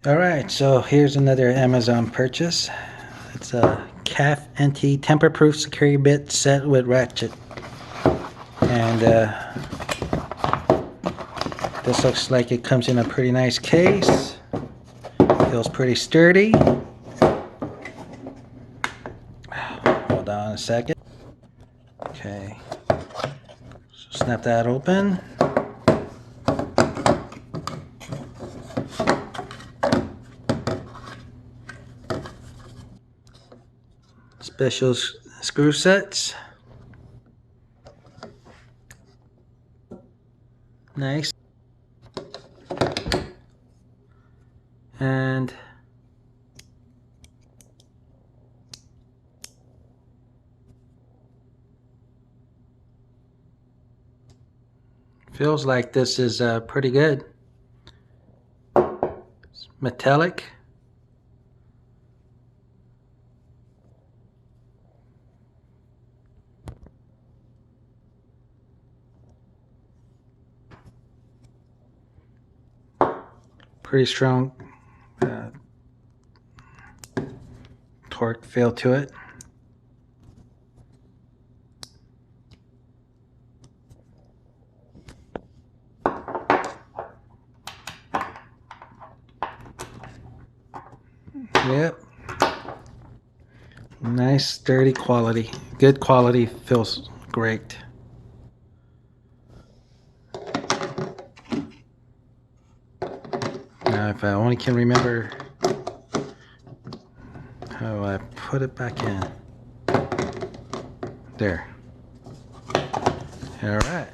Alright, so here's another Amazon purchase. It's a Kaifnt tamper-proof security bit set with ratchet. And this looks like it comes in a pretty nice case. Feels pretty sturdy. Hold on a second. Okay, so snap that open. Special screw sets. Nice. And feels like this is pretty good. It's metallic. Pretty strong torque feel to it. Yep. Nice sturdy quality. Good quality, feels great. Now if I only can remember how I put it back in. There. Alright.